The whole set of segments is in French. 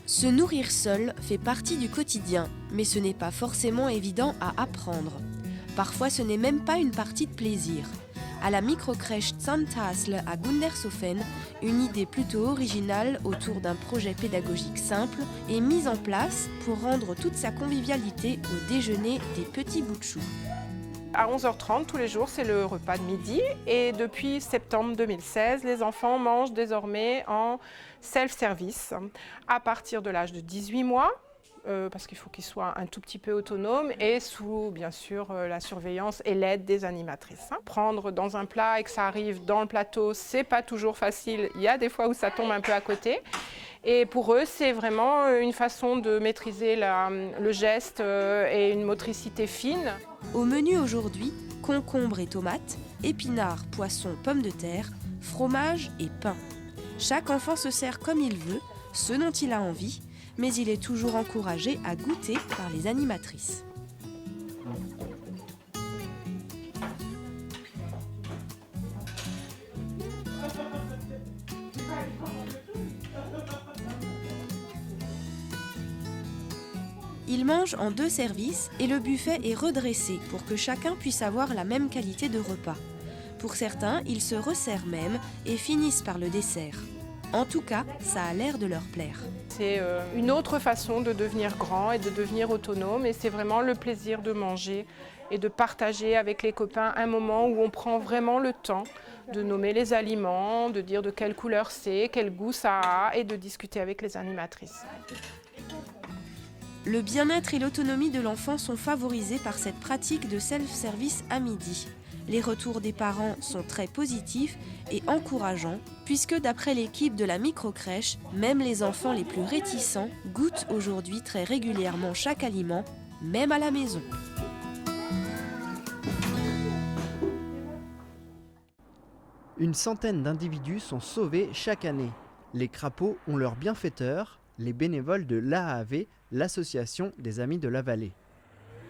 Se nourrir seul fait partie du quotidien, mais ce n'est pas forcément évident à apprendre. Parfois, ce n'est même pas une partie de plaisir. À la microcrèche Zandtasl à Gundershofen, une idée plutôt originale autour d'un projet pédagogique simple est mise en place pour rendre toute sa convivialité au déjeuner des petits bouts de chou. À 11h30 tous les jours, c'est le repas de midi et depuis septembre 2016, les enfants mangent désormais en self-service à partir de l'âge de 18 mois. Parce qu'il faut qu'ils soient un tout petit peu autonomes et sous, bien sûr, la surveillance et l'aide des animatrices. Prendre dans un plat et que ça arrive dans le plateau, c'est pas toujours facile. Il y a des fois où ça tombe un peu à côté. Et pour eux, c'est vraiment une façon de maîtriser le geste et une motricité fine. Au menu aujourd'hui, concombres et tomates, épinards, poissons, pommes de terre, fromage et pain. Chaque enfant se sert comme il veut, ce dont il a envie, mais il est toujours encouragé à goûter par les animatrices. Ils mangent en 2 services et le buffet est redressé pour que chacun puisse avoir la même qualité de repas. Pour certains, ils se resserrent même et finissent par le dessert. En tout cas, ça a l'air de leur plaire. C'est une autre façon de devenir grand et de devenir autonome et c'est vraiment le plaisir de manger et de partager avec les copains un moment où on prend vraiment le temps de nommer les aliments, de dire de quelle couleur c'est, quel goût ça a et de discuter avec les animatrices. Le bien-être et l'autonomie de l'enfant sont favorisés par cette pratique de self-service à midi. Les retours des parents sont très positifs et encourageants, puisque d'après l'équipe de la microcrèche, même les enfants les plus réticents goûtent aujourd'hui très régulièrement chaque aliment, même à la maison. Une centaine d'individus sont sauvés chaque année. Les crapauds ont leurs bienfaiteurs, les bénévoles de l'AAV, l'Association des Amis de la Vallée.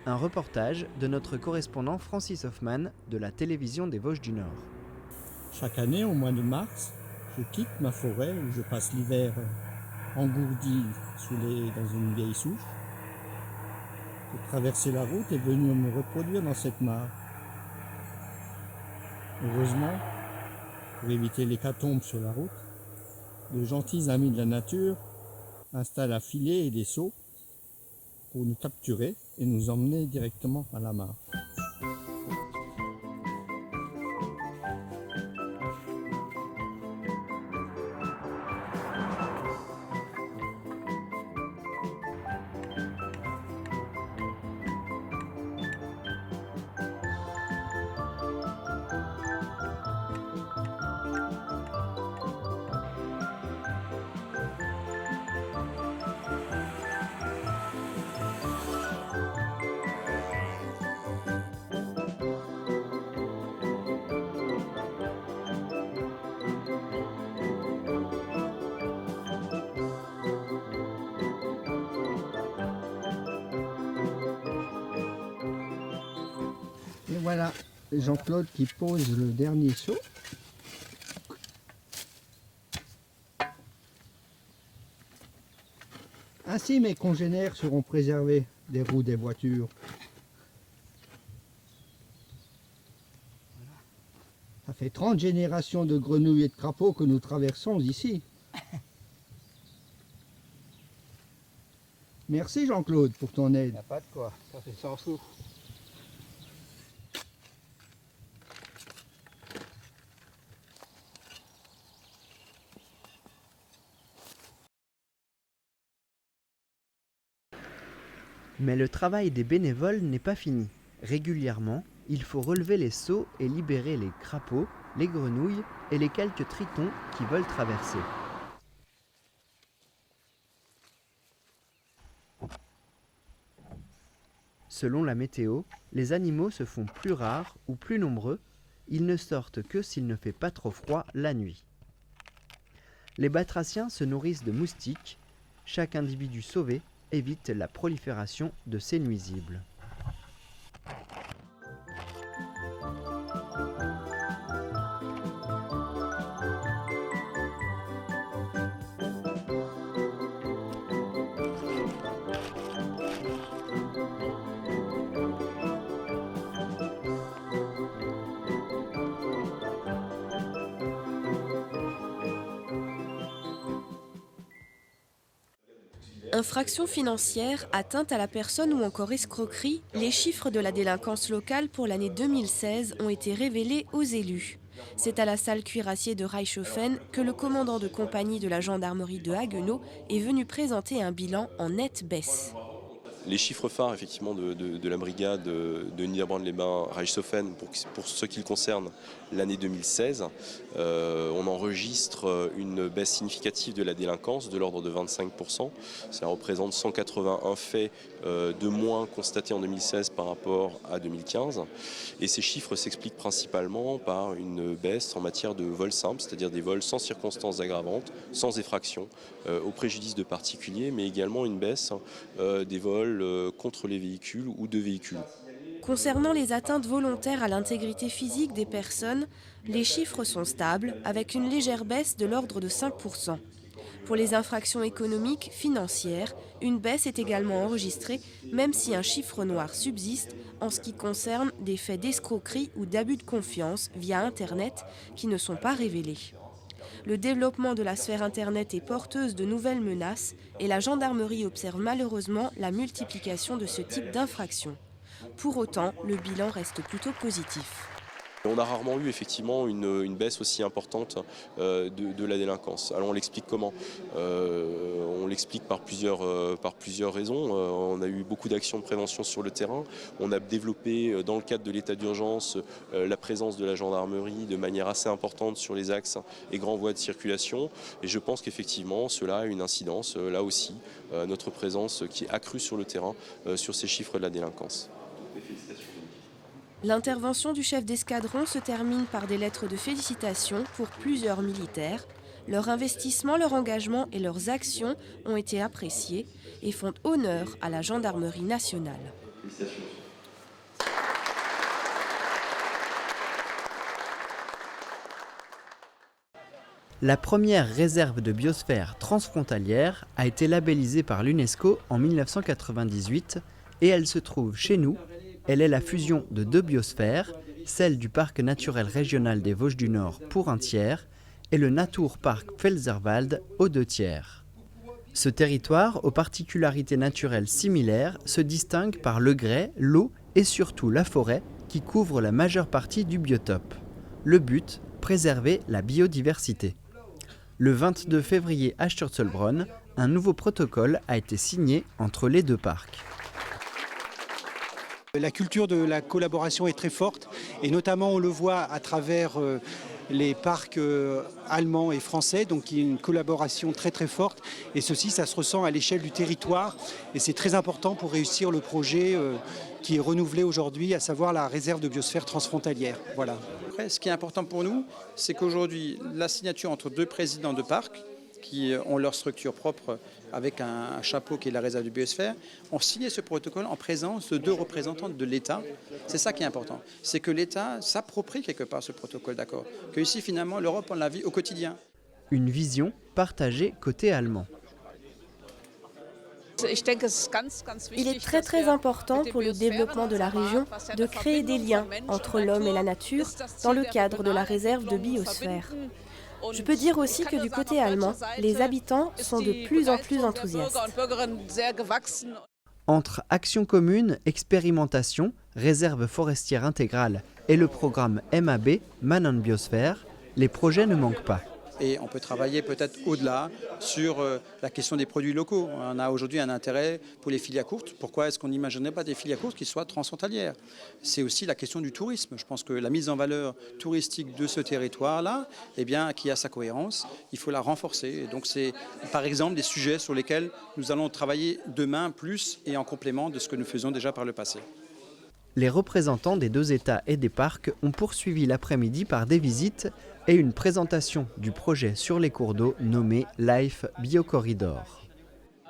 Un reportage de notre correspondant Francis Hoffman de la télévision des Vosges du Nord. Chaque année, au mois de mars, je quitte ma forêt où je passe l'hiver engourdi dans une vieille souche. Pour traverser la route et venir me reproduire dans cette mare. Heureusement, pour éviter l'hécatombe sur la route, de gentils amis de la nature installent un filet et des seaux pour nous capturer et nous emmener directement à la mare. Et voilà, Jean-Claude qui pose le dernier seau. Ainsi mes congénères seront préservés des roues des voitures. Ça fait 30 générations de grenouilles et de crapauds que nous traversons ici. Merci Jean-Claude pour ton aide. Il n'y a pas de quoi, ça fait 100 sous. Mais le travail des bénévoles n'est pas fini. Régulièrement, il faut relever les seaux et libérer les crapauds, les grenouilles et les quelques tritons qui veulent traverser. Selon la météo, les animaux se font plus rares ou plus nombreux. Ils ne sortent que s'il ne fait pas trop froid la nuit. Les batraciens se nourrissent de moustiques. Chaque individu sauvé évite la prolifération de ces nuisibles. Infraction financière, atteinte à la personne ou encore escroquerie, les chiffres de la délinquance locale pour l'année 2016 ont été révélés aux élus. C'est à la salle cuirassier de Reichshofen que le commandant de compagnie de la gendarmerie de Haguenau est venu présenter un bilan en nette baisse. Les chiffres phares effectivement de la brigade de Niederbrandt-les-Bains Reichshofen pour ce qui le concerne l'année 2016, on enregistre une baisse significative de la délinquance de l'ordre de 25%. Cela représente 181 faits de moins constatés en 2016 par rapport à 2015. Et ces chiffres s'expliquent principalement par une baisse en matière de vols simples, c'est-à-dire des vols sans circonstances aggravantes, sans effraction, au préjudice de particuliers, mais également une baisse des vols contre les véhicules ou de véhicules. Concernant les atteintes volontaires à l'intégrité physique des personnes, les chiffres sont stables, avec une légère baisse de l'ordre de 5%. Pour les infractions économiques, financières, une baisse est également enregistrée, même si un chiffre noir subsiste en ce qui concerne des faits d'escroquerie ou d'abus de confiance via Internet qui ne sont pas révélés. Le développement de la sphère Internet est porteuse de nouvelles menaces et la gendarmerie observe malheureusement la multiplication de ce type d'infractions. Pour autant, le bilan reste plutôt positif. On a rarement eu effectivement une baisse aussi importante de la délinquance. Alors on l'explique comment? On l'explique par plusieurs raisons. On a eu beaucoup d'actions de prévention sur le terrain. On a développé dans le cadre de l'état d'urgence la présence de la gendarmerie de manière assez importante sur les axes et grands voies de circulation. Et je pense qu'effectivement cela a une incidence, là aussi, notre présence qui est accrue sur le terrain sur ces chiffres de la délinquance. L'intervention du chef d'escadron se termine par des lettres de félicitations pour plusieurs militaires. Leur investissement, leur engagement et leurs actions ont été appréciés et font honneur à la gendarmerie nationale. La première réserve de biosphère transfrontalière a été labellisée par l'UNESCO en 1998 et elle se trouve chez nous. Elle est la fusion de deux biosphères, celle du parc naturel régional des Vosges du Nord pour un tiers et le Naturpark Pfälzerwald aux 2/3. Ce territoire, aux particularités naturelles similaires, se distingue par le grès, l'eau et surtout la forêt qui couvre la majeure partie du biotope. Le but, préserver la biodiversité. Le 22 février à Sturzelbronn, un nouveau protocole a été signé entre les deux parcs. La culture de la collaboration est très forte et notamment on le voit à travers les parcs allemands et français, donc il y a une collaboration très très forte et ceci ça se ressent à l'échelle du territoire et c'est très important pour réussir le projet qui est renouvelé aujourd'hui, à savoir la réserve de biosphère transfrontalière. Voilà. Après, ce qui est important pour nous, c'est qu'aujourd'hui la signature entre deux présidents de parcs qui ont leur structure propre avec un chapeau qui est la réserve de biosphère, ont signé ce protocole en présence de deux représentants de l'État. C'est ça qui est important, c'est que l'État s'approprie quelque part ce protocole d'accord, que ici finalement l'Europe on la vit au quotidien. Une vision partagée côté allemand. Il est très important pour le développement de la région de créer des liens entre l'homme et la nature dans le cadre de la réserve de biosphère. Je peux dire aussi que du côté allemand, les habitants sont de plus en plus enthousiastes. Entre action commune, expérimentation, réserve forestière intégrale et le programme MAB, Man and Biosphère, les projets ne manquent pas. Et on peut travailler peut-être au-delà sur la question des produits locaux. On a aujourd'hui un intérêt pour les filières courtes. Pourquoi est-ce qu'on n'imaginerait pas des filières courtes qui soient transfrontalières? C'est aussi la question du tourisme. Je pense que la mise en valeur touristique de ce territoire-là, eh bien, qui a sa cohérence, il faut la renforcer. Et donc c'est par exemple des sujets sur lesquels nous allons travailler demain plus et en complément de ce que nous faisons déjà par le passé. Les représentants des deux États et des parcs ont poursuivi l'après-midi par des visites et une présentation du projet sur les cours d'eau nommé Life Biocorridor.